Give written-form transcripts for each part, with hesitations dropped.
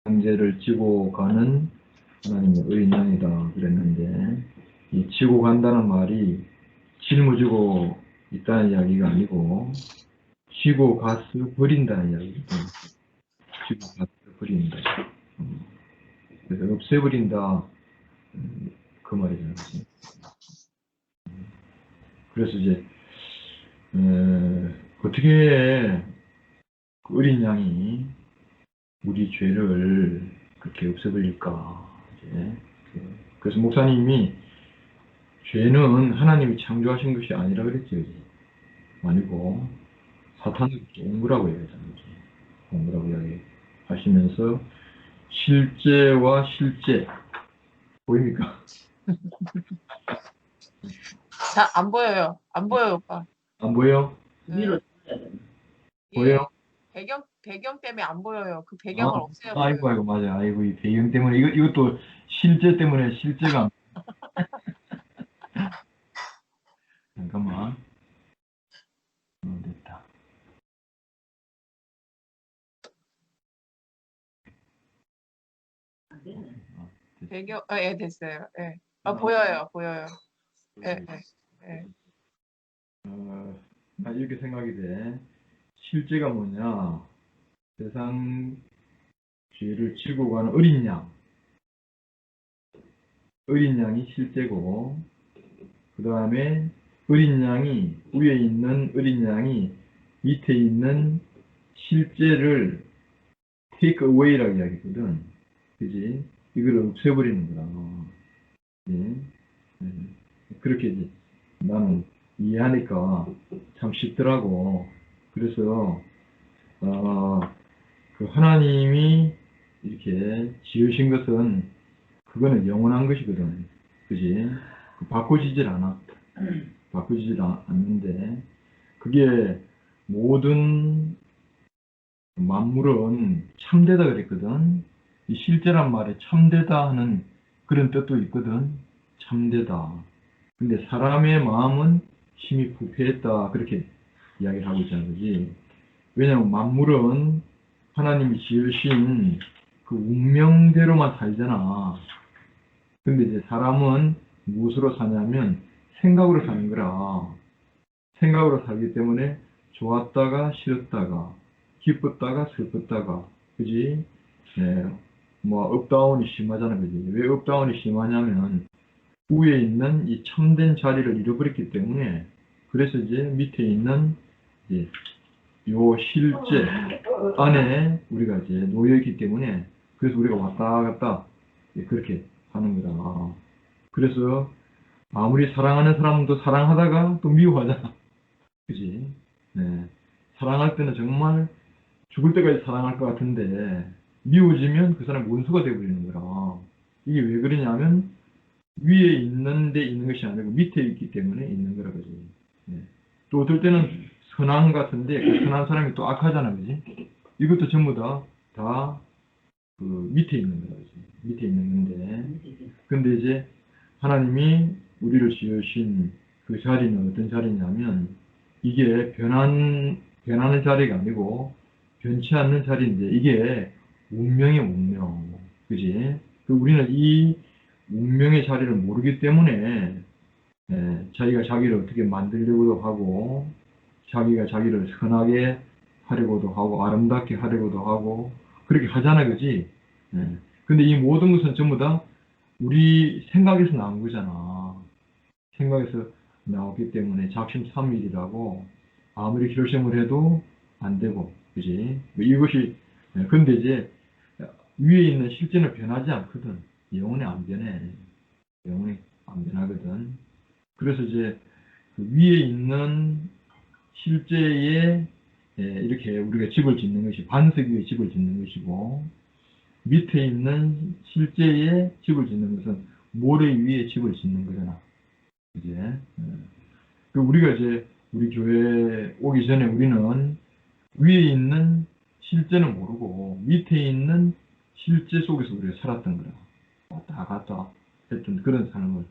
형제를 지고 가는 하나님의 어린 양이다 그랬는데, 이 지고 간다는 말이 짊어지고 있다는 이야기가 아니고 지고 가서 버린다는 이야기거든. 지고 가서 버린다. 그래서 없애버린다, 그 말이잖아. 그치? 그래서 이제 어떻게 그 어린 양이 우리 죄를 그렇게 없애버릴까. 이제 그래서 목사님이 죄는 하나님이 창조하신 것이 아니라 그랬죠. 아니고 사탄이 온 거라고 얘기하잖아요. 온 거라고 이야기하시면서 실제와 실제 보입니까? 잘 안 보여요. 안 보여요, 오빠. 안 보여? 위로 보여? 배경 때문에 안 보여요. 그 아, 배경을 없애요. 아이고 맞아. 아이고 이 배경 때문에 이것도 실제 때문에 실제가 안 잠깐만. 됐다. 배경, 예, 됐어요. 예. 보여요. 예, 예. 나 이렇게 생각이 돼. 실제가 뭐냐? 세상 죄를 지고 가는 어린 양. 어린 양이 실제고, 그 다음에 어린 양이, 위에 있는 어린 양이 밑에 있는 실제를 take away라고 이야기거든. 그지? 이걸 없애버리는 거라. 예? 그렇게 이제 나는 이해하니까 참 쉽더라고. 그래서, 그 하나님이 이렇게 지으신 것은 그거는 영원한 것이거든. 그지? 바꿔지질 않아. 바꾸지질 않는데, 그게 모든 만물은 참되다 그랬거든. 이 실제란 말에 참되다 하는 그런 뜻도 있거든. 참되다. 근데 사람의 마음은 힘이 부패했다. 그렇게 이야기를 하고 있잖아. 그지? 왜냐면 만물은 하나님이 지으신 그 운명대로만 살잖아. 근데 이제 사람은 무엇으로 사냐면 생각으로 사는 거라. 생각으로 살기 때문에 좋았다가 싫었다가 기뻤다가 슬펐다가, 그지? 뭐 업다운이 심하잖아. 그지? 왜 업다운이 심하냐면 위에 있는 이 참된 자리를 잃어버렸기 때문에. 그래서 이제 밑에 있는 이제 요 실제 안에 우리가 이제 놓여있기 때문에, 그래서 우리가 왔다 갔다 그렇게 하는 거다. 그래서 아무리 사랑하는 사람도 사랑하다가 또 미워하잖아. 그지? 사랑할 때는 정말 죽을 때까지 사랑할 것 같은데 미워지면 그 사람이 원수가 되어버리는 거라. 이게 왜 그러냐면 위에 있는데 있는 것이 아니고 밑에 있기 때문에 있는 거라. 그지? 또 어떨 때는 선한 같은데 그 선한 사람이 또 악하잖아. 그지? 이것도 전부 다 그 밑에 있는 거라. 그지? 밑에 있는 건데, 근데 이제 하나님이 우리를 지으신 그 자리는 어떤 자리냐면 이게 변하는 자리가 아니고 변치 않는 자리인데, 이게 운명의 운명. 그지? 우리는 이 운명의 자리를 모르기 때문에 자기가 자기를 어떻게 만들려고도 하고, 자기가 자기를 선하게 하려고도 하고, 아름답게 하려고도 하고, 그렇게 하잖아. 그지? 근데 이 모든 것은 전부 다 우리 생각에서 나온 거잖아. 생각에서 나왔기 때문에 작심삼일이라고 아무리 결심을 해도 안 되고, 그지? 이것이, 근데 이제 위에 있는 실제는 변하지 않거든. 영원히 안 변해. 영원히 안 변하거든. 그래서 이제 그 위에 있는 실제에 이렇게 우리가 집을 짓는 것이 반석 위에 집을 짓는 것이고, 밑에 있는 실제에 집을 짓는 것은 모래 위에 집을 짓는 거잖아. 이제 우리가 이제 우리 교회 오기 전에 우리는 위에 있는 실제는 모르고 밑에 있는 실제 속에서 우리가 살았던 거라. 왔다 갔다 했던 그런 삶을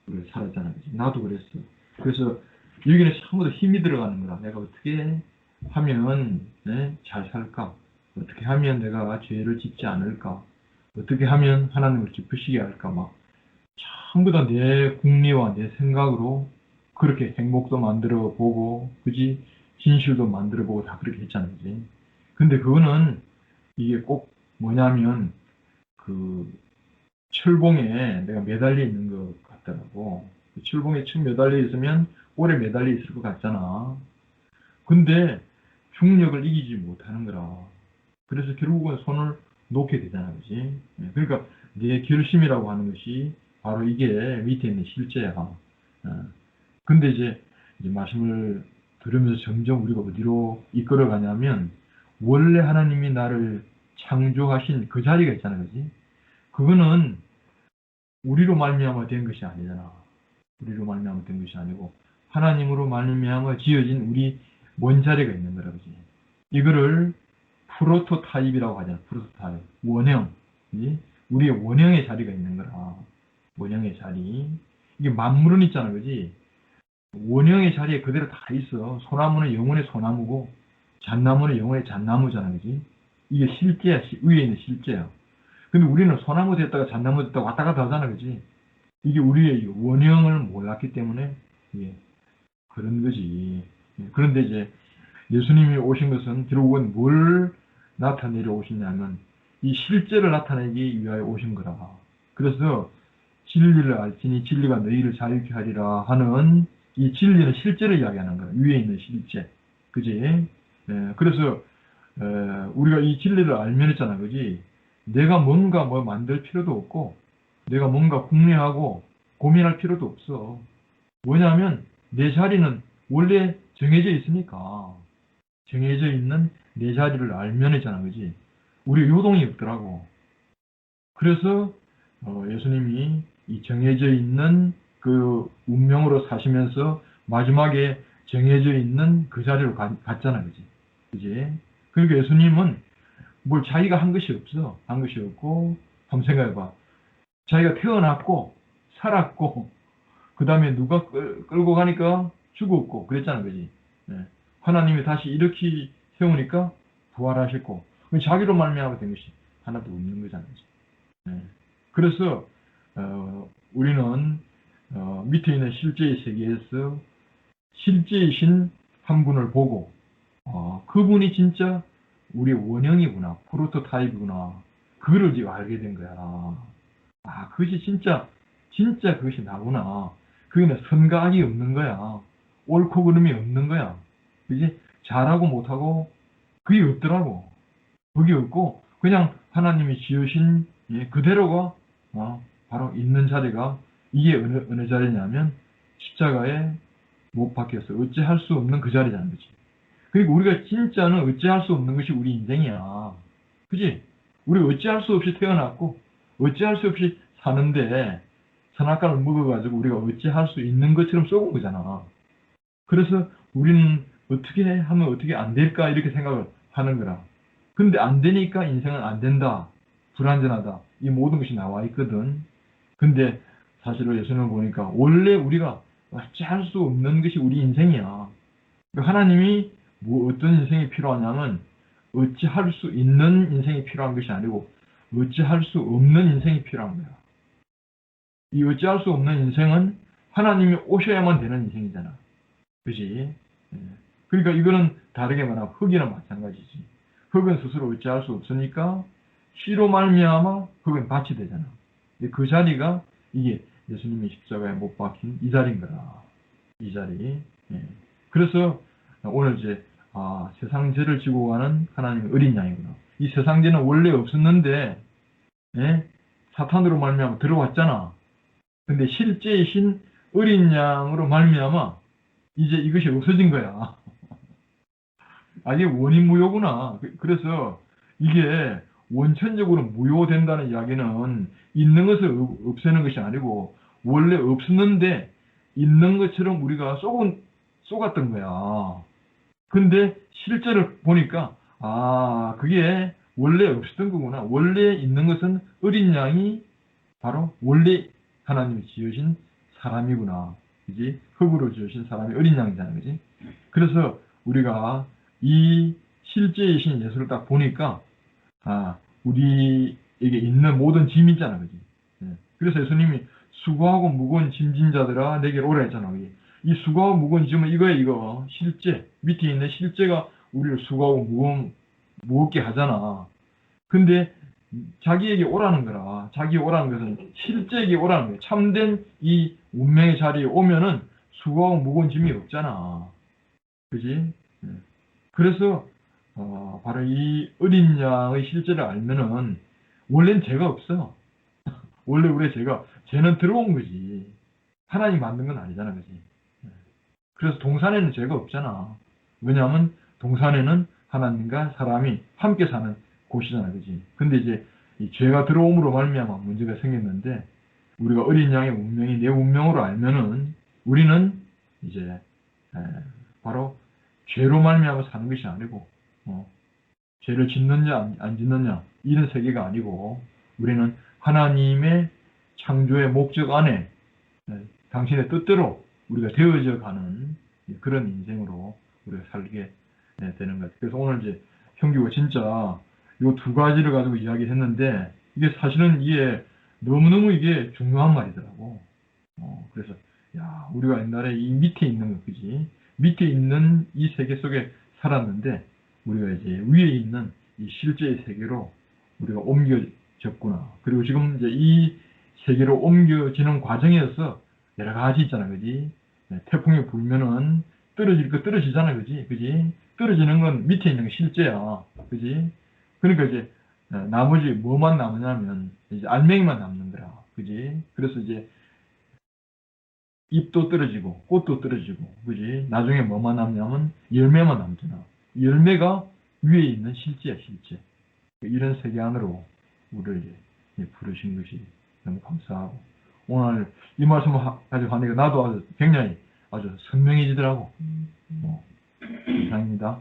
우리가 살았잖아. 그치? 나도 그랬어. 그래서 여기는 전부 다 힘이 들어가는 거라. 내가 어떻게 하면 잘 살까? 어떻게 하면 내가 죄를 짓지 않을까? 어떻게 하면 하나님을 기쁘시게 할까 막 전부 다 내 궁리와 내 생각으로 그렇게 행복도 만들어 보고, 그지? 진실도 만들어 보고 다 그렇게 했잖아요, 그지? 근데 그거는 이게 꼭 뭐냐면 그 철봉에 내가 매달려 있는 것 같더라고. 그 철봉에 처음 매달려 있으면 오래 매달려 있을 것 같잖아. 근데 중력을 이기지 못하는 거라. 그래서 결국은 손을 놓게 되잖아, 그지? 그러니까 내 결심이라고 하는 것이 바로 이게 밑에 있는 실제야. 근데 이제 말씀을 들으면서 점점 우리가 어디로 이끌어 가냐면 원래 하나님이 나를 창조하신 그 자리가 있잖아, 그지? 그거는 우리로 말미암아 된 것이 아니잖아. 우리로 말미암아 된 것이 아니고 하나님으로 말미암아 지어진 우리 원자리가 있는 거라, 그지? 이거를 프로토타입이라고 하잖아. 프로토타입. 원형. 그지? 우리의 원형의 자리가 있는 거라. 원형의 자리. 이게 만물은 있잖아, 그지? 원형의 자리에 그대로 다 있어. 소나무는 영혼의 소나무고, 잣나무는 영혼의 잣나무잖아, 그지? 이게 실제야, 위에 있는 실제야. 근데 우리는 소나무 됐다가 잣나무 됐다가 왔다 갔다 하잖아, 그지? 이게 우리의 원형을 몰랐기 때문에, 예, 그런 거지. 그런데 이제 예수님이 오신 것은 결국은 뭘 나타내려 오시냐면, 이 실제를 나타내기 위하여 오신 거라. 그래서 진리를 알지니 진리가 너희를 자유케 하리라 하는 이 진리는 실제를 이야기하는 거야. 위에 있는 실제. 그지? 그래서 우리가 이 진리를 알면 했잖아. 그지? 내가 뭔가 뭐 만들 필요도 없고 내가 뭔가 궁리하고 고민할 필요도 없어. 뭐냐면 내 자리는 원래 정해져 있으니까 정해져 있는 내 자리를 알면 했잖아. 그지? 우리 요동이 없더라고. 그래서 예수님이 이 정해져 있는 그 운명으로 사시면서 마지막에 정해져 있는 그 자리로 갔잖아, 그지? 그지? 그러니까 예수님은 뭘 자기가 한 것이 없어. 한 것이 없고, 한번 생각해봐. 자기가 태어났고, 살았고, 그 다음에 누가 끌고 가니까 죽었고, 그랬잖아, 그지? 네. 하나님이 다시 이렇게 세우니까 부활하셨고, 자기로 말미암아 된 것이 하나도 없는 거잖아, 그지? 네. 그래서 우리는 밑에 있는 실제의 세계에서 실제이신 한 분을 보고 그분이 진짜 우리의 원형이구나, 프로토타입이구나, 그거를 이제 알게 된 거야. 아, 그것이 진짜 그것이 나구나. 그게는 선과 악이 없는 거야. 옳고 그름이 없는 거야. 그지? 잘하고 못하고 그게 없더라고. 그게 없고 그냥 하나님이 지으신 그대로가 바로 있는 자리가 이게 어느 자리냐면 십자가에 못 박혀서 어찌할 수 없는 그 자리라는 거지. 그리고 우리가 진짜는 어찌할 수 없는 것이 우리 인생이야. 그지? 우리 어찌할 수 없이 태어났고 어찌할 수 없이 사는데 선악과를 먹어가지고 우리가 어찌할 수 있는 것처럼 썩은 거잖아. 그래서 우리는 어떻게 하면 어떻게 안 될까 이렇게 생각을 하는 거라. 근데 안 되니까 인생은 안 된다. 불완전하다. 이 모든 것이 나와 있거든. 근데 사실은 예수님을 보니까 원래 우리가 어찌할 수 없는 것이 우리 인생이야. 그러니까 하나님이 뭐 어떤 인생이 필요하냐면 어찌할 수 있는 인생이 필요한 것이 아니고 어찌할 수 없는 인생이 필요한 거야. 이 어찌할 수 없는 인생은 하나님이 오셔야만 되는 인생이잖아. 그지? 그러니까 이거는 다르게 말하면 흙이나 마찬가지지. 흙은 스스로 어찌할 수 없으니까 씨로 말미암아 흙은 밭이 되잖아. 그 자리가 이게 예수님이 십자가에 못 박힌 이 자리인 거라. 이 자리. 그래서 오늘 이제 세상 죄를 지고 가는 하나님의 어린 양이구나. 이 세상 죄는 원래 없었는데 사탄으로 말미암아 들어왔잖아. 근데 실제이신 어린 양으로 말미암아 이제 이것이 없어진 거야. 이게 원인 무효구나. 그래서 이게 원천적으로 무효된다는 이야기는 있는 것을 없애는 것이 아니고 원래 없었는데 있는 것처럼 우리가 속았던 거야. 근데 실제를 보니까 그게 원래 없었던 거구나. 원래 있는 것은 어린 양이 바로 원래 하나님이 지으신 사람이구나. 그지? 흙으로 지으신 사람이 어린 양이잖아. 그지? 그래서 우리가 이 실제이신 예수를 딱 보니까 우리 이게 있는 모든 짐이 있잖아, 그지? 예. 그래서 예수님이 수고하고 무거운 짐진 자들아 내게로 오라 했잖아. 이 수고하고 무거운 짐은 이거야, 이거. 실제. 밑에 있는 실제가 우리를 수고하고 무겁게 하잖아. 근데 자기에게 오라는 거라. 자기 오라는 것은 실제에게 오라는 거야. 참된 이 운명의 자리에 오면은 수고하고 무거운 짐이 없잖아. 그지? 예. 그래서 바로 이 어린 양의 실제를 알면은 원래는 죄가 없어. 원래 우리의 죄는 들어온 거지. 하나님 만든 건 아니잖아, 그지? 예. 그래서 동산에는 죄가 없잖아. 왜냐하면 동산에는 하나님과 사람이 함께 사는 곳이잖아, 그지? 근데 이제 이 죄가 들어옴으로 말미암아 문제가 생겼는데 우리가 어린 양의 운명이 내 운명으로 알면은 우리는 이제 바로 죄로 말미암아 사는 것이 아니고 죄를 짓느냐 안 짓느냐 이런 세계가 아니고 우리는 하나님의 창조의 목적 안에 당신의 뜻대로 우리가 되어져 가는 그런 인생으로 우리가 살게 되는 것 같아요. 그래서 오늘 이제 형규가 진짜 이 두 가지를 가지고 이야기했는데 이게 사실은 이게 너무너무 이게 중요한 말이더라고. 그래서 야 우리가 옛날에 이 밑에 있는 거 그지? 밑에 있는 이 세계 속에 살았는데 우리가 이제 위에 있는 이 실제의 세계로 우리가 옮겨졌구나. 그리고 지금 이제 이 세계로 옮겨지는 과정에서 여러 가지 있잖아, 그지? 태풍이 불면은 떨어질 거 떨어지잖아, 그지? 그지? 떨어지는 건 밑에 있는 게 실제야, 그지? 그러니까 이제 나머지 뭐만 남으냐면 이제 알맹이만 남는 거라, 그지? 그래서 이제 잎도 떨어지고 꽃도 떨어지고, 그지? 나중에 뭐만 남냐면 열매만 남잖아. 열매가 위에 있는 실제야, 실제. 이런 세계 안으로 우리를 이제 부르신 것이 너무 감사하고 오늘 이 말씀을 가지고 하니까 나도 아주 굉장히 아주 선명해지더라고. 감사합니다.